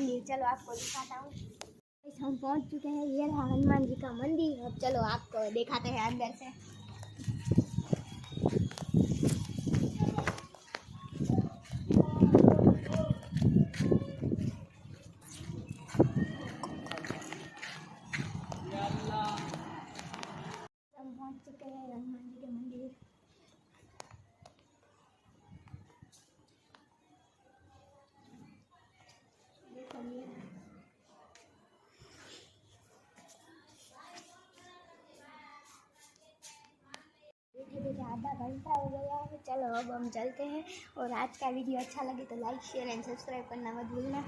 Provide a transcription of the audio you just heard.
मंदिर। चलो आपको दिखाता हूँ। हम पहुँच चुके हैं, ये रहा हनुमान जी का मंदिर। अब चलो आपको दिखाते हैं अंदर से। हम पहुँच चुके हैं हनुमान जी के मंदिर। देखिए आधा घंटा हो गया है। चलो अब हम चलते हैं। और आज का वीडियो अच्छा लगे तो लाइक शेयर एंड सब्सक्राइब करना मत भूलना।